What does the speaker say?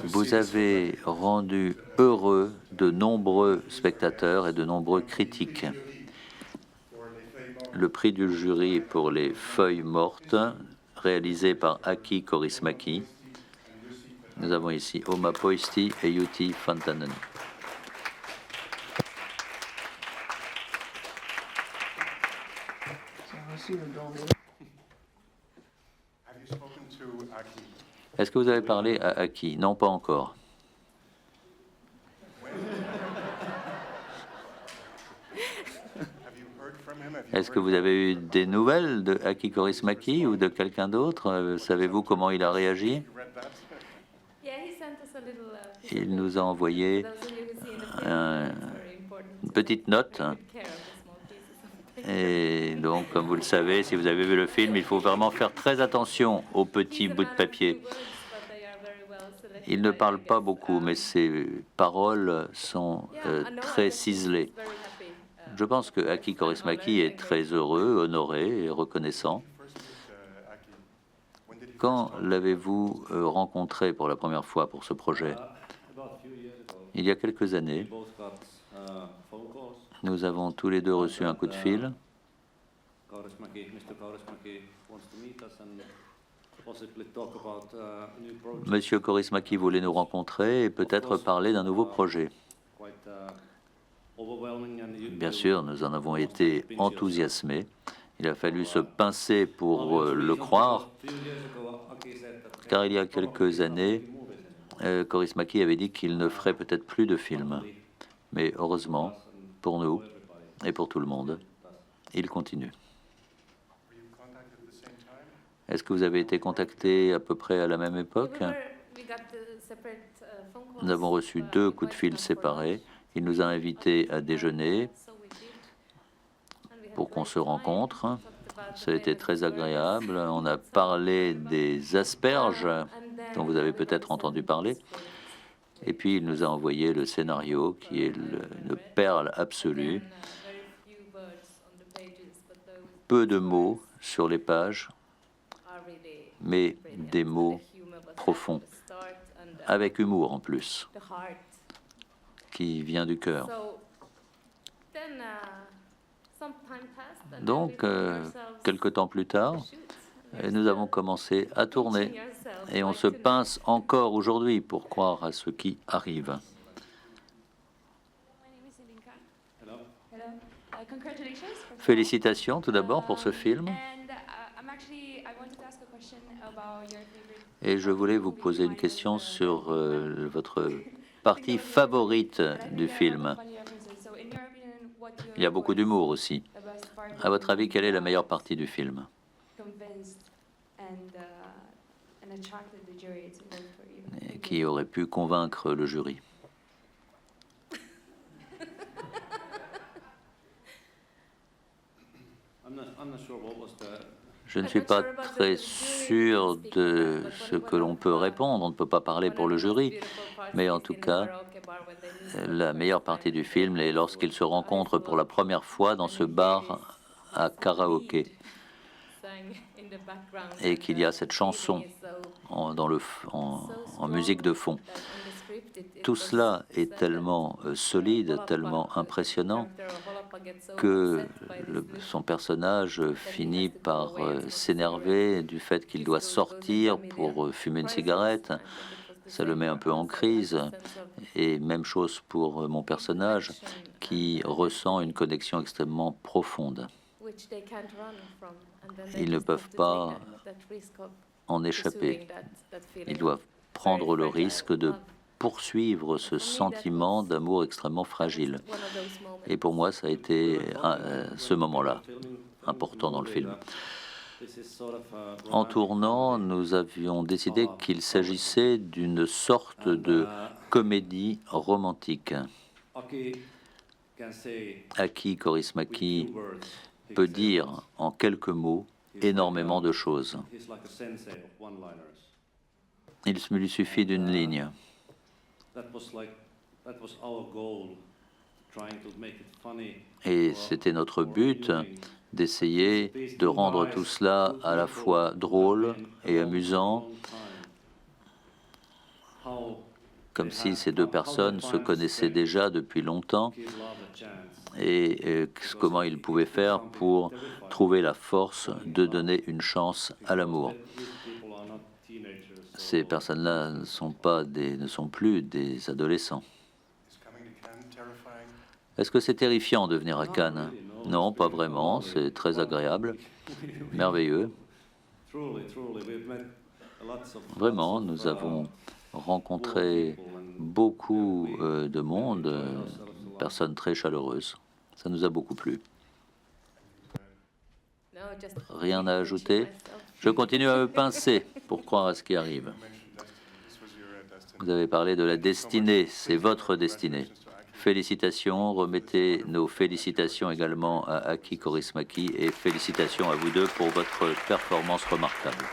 Vous avez rendu heureux de nombreux spectateurs et de nombreux critiques. Le prix du jury pour les feuilles mortes, réalisé par Aki Kaurismäki. Nous avons ici Oma Poisti et Jyoti Fantanen. Est-ce que vous avez parlé à Aki? Non, pas encore. Est-ce que vous avez eu des nouvelles de Aki Kaurismäki ou de quelqu'un d'autre? Savez-vous comment il a réagi? Il nous a envoyé une petite note. Et donc, comme vous le savez, si vous avez vu le film, il faut vraiment faire très attention aux petits bouts de papier. Il ne parle pas beaucoup, mais ses paroles sont très ciselées. Je pense que Aki Kaurismäki est très heureux, honoré et reconnaissant. Quand l'avez-vous rencontré pour la première fois pour ce projet? Il y a quelques années. Nous avons tous les deux reçu un coup de fil. Monsieur Kaurismäki voulait nous rencontrer et peut-être parler d'un nouveau projet. Bien sûr, nous en avons été enthousiasmés. Il a fallu se pincer pour le croire, car il y a quelques années, Kaurismäki avait dit qu'il ne ferait peut-être plus de films. Mais heureusement, pour nous et pour tout le monde, il continue. Est-ce que vous avez été contacté à peu près à la même époque? Nous avons reçu 2 coups de fil séparés. Il nous a invités à déjeuner pour qu'on se rencontre. Ça a été très agréable. On a parlé des asperges dont vous avez peut-être entendu parler. Et puis il nous a envoyé le scénario qui est une perle absolue. Peu de mots sur les pages, mais des mots profonds, avec humour en plus, qui vient du cœur. Donc, quelque temps plus tard, nous avons commencé à tourner et on se pince encore aujourd'hui pour croire à ce qui arrive. Félicitations tout d'abord pour ce film. Et je voulais vous poser une question sur votre partie favorite du film. Il y a beaucoup d'humour aussi. À votre avis, quelle est la meilleure partie du film? Et qui aurait pu convaincre le jury? Je ne suis pas très sûr de ce que l'on peut répondre. On ne peut pas parler pour le jury. Mais en tout cas, la meilleure partie du film est lorsqu'ils se rencontrent pour la première fois dans ce bar à karaoké et qu'il y a cette chanson en musique de fond. Tout cela est tellement solide, tellement impressionnant que son personnage finit par s'énerver du fait qu'il doit sortir pour fumer une cigarette. Ça le met un peu en crise. Et même chose pour mon personnage qui ressent une connexion extrêmement profonde. Ils ne peuvent pas en échapper. Ils doivent prendre le risque de poursuivre ce sentiment d'amour extrêmement fragile. Et pour moi, ça a été ce moment-là, important dans le film. En tournant, nous avions décidé qu'il s'agissait d'une sorte de comédie romantique. Aki Kaurismäki peut dire en quelques mots énormément de choses. Il lui suffit d'une ligne. Et c'était notre but d'essayer de rendre tout cela à la fois drôle et amusant, comme si ces deux personnes se connaissaient déjà depuis longtemps, et comment ils pouvaient faire pour trouver la force de donner une chance à l'amour. Ces personnes-là ne sont plus des adolescents. Est-ce que c'est terrifiant de venir à Cannes? Non, pas vraiment, c'est très agréable, merveilleux. Vraiment, nous avons rencontré beaucoup de monde, personnes très chaleureuses. Ça nous a beaucoup plu. Rien à ajouter? Je continue à me pincer pour croire à ce qui arrive. Vous avez parlé de la destinée, c'est votre destinée. Félicitations, remettez nos félicitations également à Aki Kaurismäki et félicitations à vous deux pour votre performance remarquable.